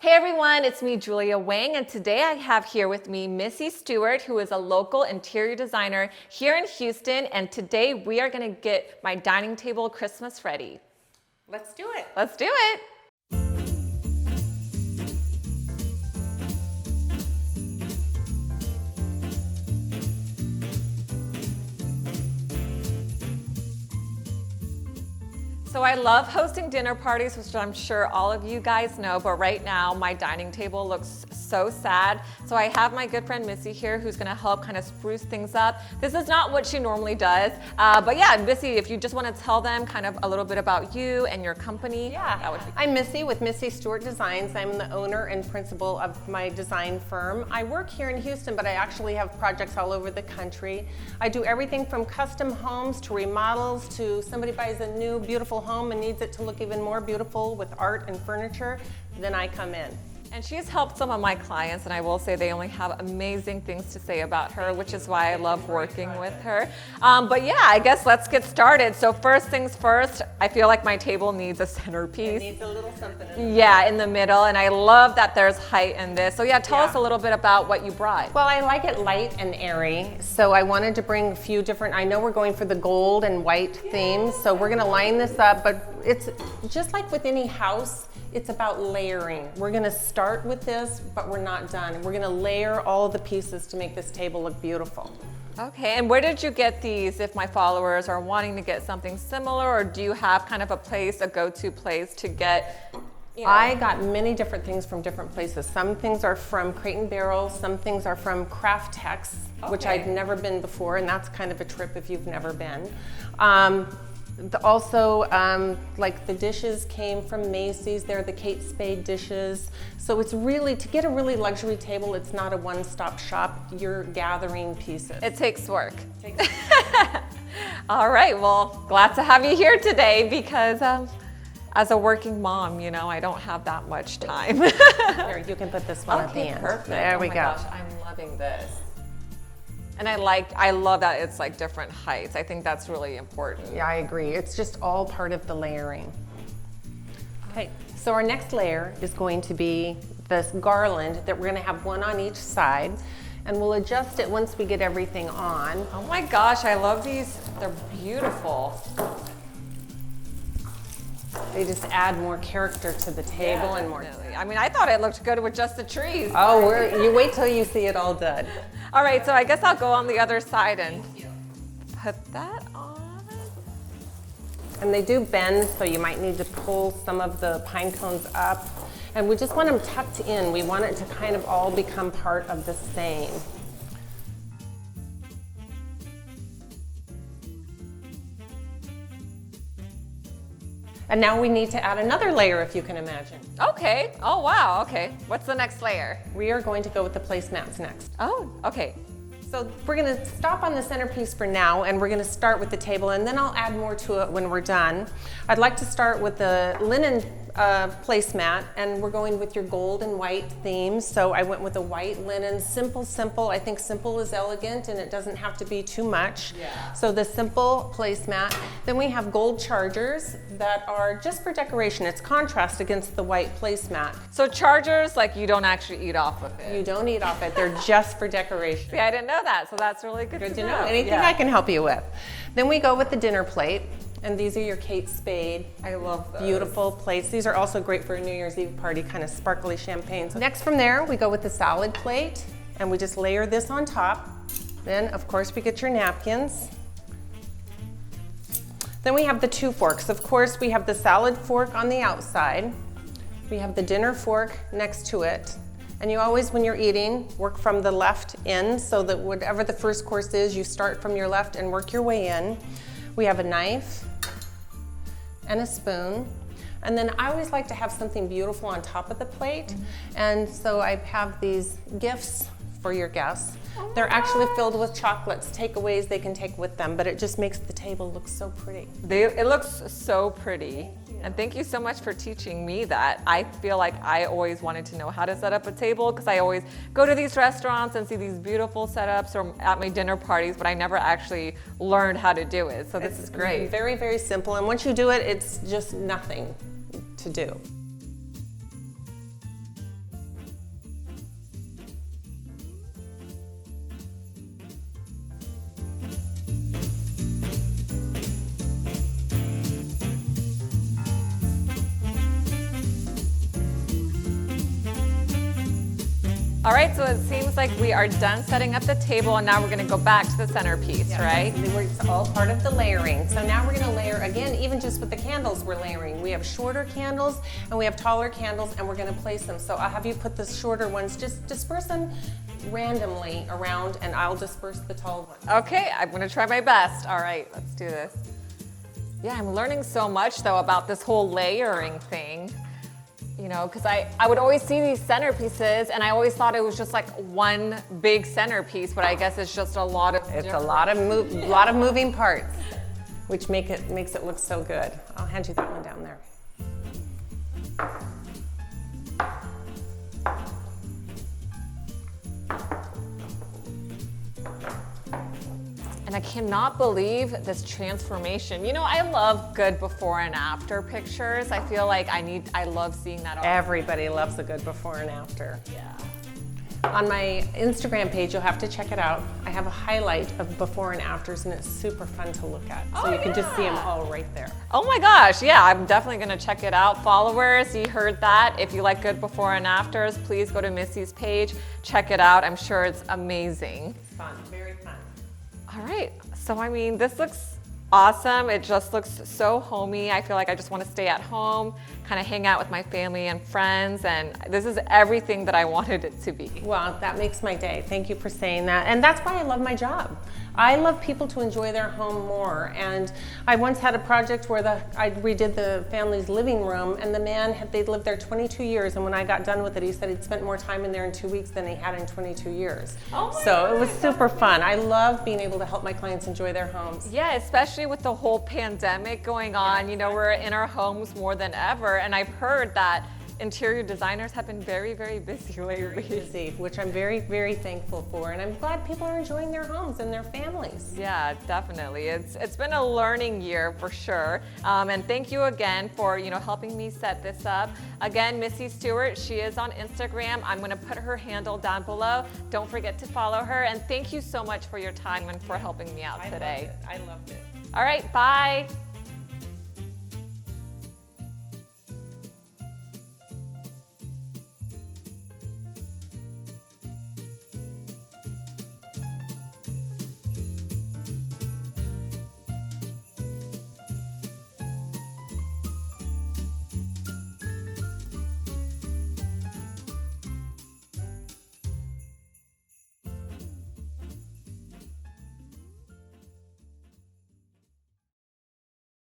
Hey everyone, it's me, Julia Wang, and today I have here with me Missy Stewart, who is a local interior designer here in Houston, and today we are gonna get my dining table Christmas ready. Let's do it. Let's do it. So I love hosting dinner parties, which I'm sure all of you guys know, but right now my dining table looks so sad. So I have my good friend Missy here who's gonna help kind of spruce things up. This is not what she normally does, but yeah, Missy, if you just wanna tell them kind of a little bit about you and your company. Yeah, that would be I'm Missy with Missy Stewart Designs. I'm the owner and principal of my design firm. I work here in Houston, but I actually have projects all over the country. I do everything from custom homes to remodels to somebody buys a new beautiful home and needs it to look even more beautiful with art and furniture, then I come in. And she's helped some of my clients, and I will say they only have amazing things to say about her, which is why I love working with her. But yeah, I guess let's get started. So first things first, I feel like my table needs a centerpiece. It needs a little something in it. Yeah, in the middle, and I love that there's height in this. So yeah, tell us a little bit about what you brought. Well, I like it light and airy, so I wanted to bring a few different, I know we're going for the gold and white themes, so we're gonna line this up, but it's just like with any house, it's about layering. We're gonna start with this, but we're not done. We're gonna layer all the pieces to make this table look beautiful. Okay, and where did you get these if my followers are wanting to get something similar, or do you have kind of a place, a go-to place to get, you know? I got many different things from different places. Some things are from Crate and Barrel, some things are from Craft Tex, which I'd never been before, and that's kind of a trip if you've never been. Like the dishes came from Macy's. They're the Kate Spade dishes. So it's really, to get a really luxury table, it's not a one-stop shop. You're gathering pieces. It takes work. All right, well, glad to have you here today because as a working mom, you know, I don't have that much time. Here, you can put this one at the end. Perfect. There we oh my go. Gosh, I'm loving this. And I love that it's like different heights. I think that's really important. Yeah, I agree. It's just all part of the layering. Okay, so our next layer is going to be this garland that we're gonna have one on each side, and we'll adjust it once we get everything on. Oh my gosh, I love these. They're beautiful. They just add more character to the table and more. Definitely. I mean, I thought it looked good with just the trees. Oh, you wait till you see it all done. All right, so I guess I'll go on the other side and put that on. And they do bend, so you might need to pull some of the pine cones up. And we just want them tucked in. We want it to kind of all become part of the same. And now we need to add another layer, if you can imagine. Okay, oh wow, okay. What's the next layer? We are going to go with the placemats next. Oh, okay. So we're gonna stop on the centerpiece for now, and we're gonna start with the table, and then I'll add more to it when we're done. I'd like to start with the linen placemat, and we're going with your gold and white themes. So I went with a white linen, simple. I think simple is elegant, and it doesn't have to be too much. Yeah. So the simple placemat. Then we have gold chargers that are just for decoration. It's contrast against the white placemat. So chargers, like you don't actually eat off of it. You don't eat off it. They're just for decoration. See, I didn't know that, so that's really good to know. Anything I can help you with. Then we go with the dinner plate. And these are your Kate Spade. I love those. Beautiful plates. These are also great for a New Year's Eve party, kind of sparkly champagne. So next from there, we go with the salad plate, and we just layer this on top. Then, of course, we get your napkins. Then we have the two forks. Of course, we have the salad fork on the outside. We have the dinner fork next to it. And you always, when you're eating, work from the left in, so that whatever the first course is, you start from your left and work your way in. We have a knife and a spoon. And then I always like to have something beautiful on top of the plate. And so I have these gifts for your guests. They're actually filled with chocolates, takeaways they can take with them, but it just makes the table look so pretty. It looks so pretty. And thank you so much for teaching me that. I feel like I always wanted to know how to set up a table because I always go to these restaurants and see these beautiful setups or at my dinner parties, but I never actually learned how to do it. So this is great. Very, very simple. And once you do it, it's just nothing to do. All right, so it seems like we are done setting up the table, and now we're gonna go back to the centerpiece, right? It's all part of the layering. So now we're gonna layer again, even just with the candles we're layering. We have shorter candles and we have taller candles, and we're gonna place them. So I'll have you put the shorter ones, just disperse them randomly around, and I'll disperse the tall ones. Okay, I'm gonna try my best. All right, let's do this. Yeah, I'm learning so much though about this whole layering thing. You know, because I would always see these centerpieces and I always thought it was just like one big centerpiece, but I guess it's just a lot of It's a lot of moving parts, which makes it look so good. I'll hand you that one down there. And I cannot believe this transformation. You know, I love good before and after pictures. I feel like I love seeing that all. Everybody loves a good before and after. Yeah. On my Instagram page, you'll have to check it out. I have a highlight of before and afters, and it's super fun to look at. So you can just see them all right there. Oh my gosh, yeah, I'm definitely gonna check it out. Followers, you heard that. If you like good before and afters, please go to Missy's page, check it out. I'm sure it's amazing. It's fun, very fun. All right, so I mean, this looks awesome. It just looks so homey. I feel like I just want to stay at home, kind of hang out with my family and friends, and this is everything that I wanted it to be. Well, that makes my day. Thank you for saying that. And that's why I love my job. I love people to enjoy their home more. And I once had a project where I redid the family's living room, and the man, they'd lived there 22 years, and when I got done with it, he said he'd spent more time in there in 2 weeks than he had in 22 years. Oh my so God, it was super fun. I love being able to help my clients enjoy their homes. Yeah, especially with the whole pandemic going on. You know, we're in our homes more than ever, and I've heard that interior designers have been very, very busy lately. Busy, which I'm very, very thankful for, and I'm glad people are enjoying their homes and their families. Yeah, definitely. It's been a learning year for sure. And thank you again for helping me set this up. Again, Missy Stewart, she is on Instagram. I'm going to put her handle down below. Don't forget to follow her. And thank you so much for your time and for helping me out today. I loved it. All right, bye.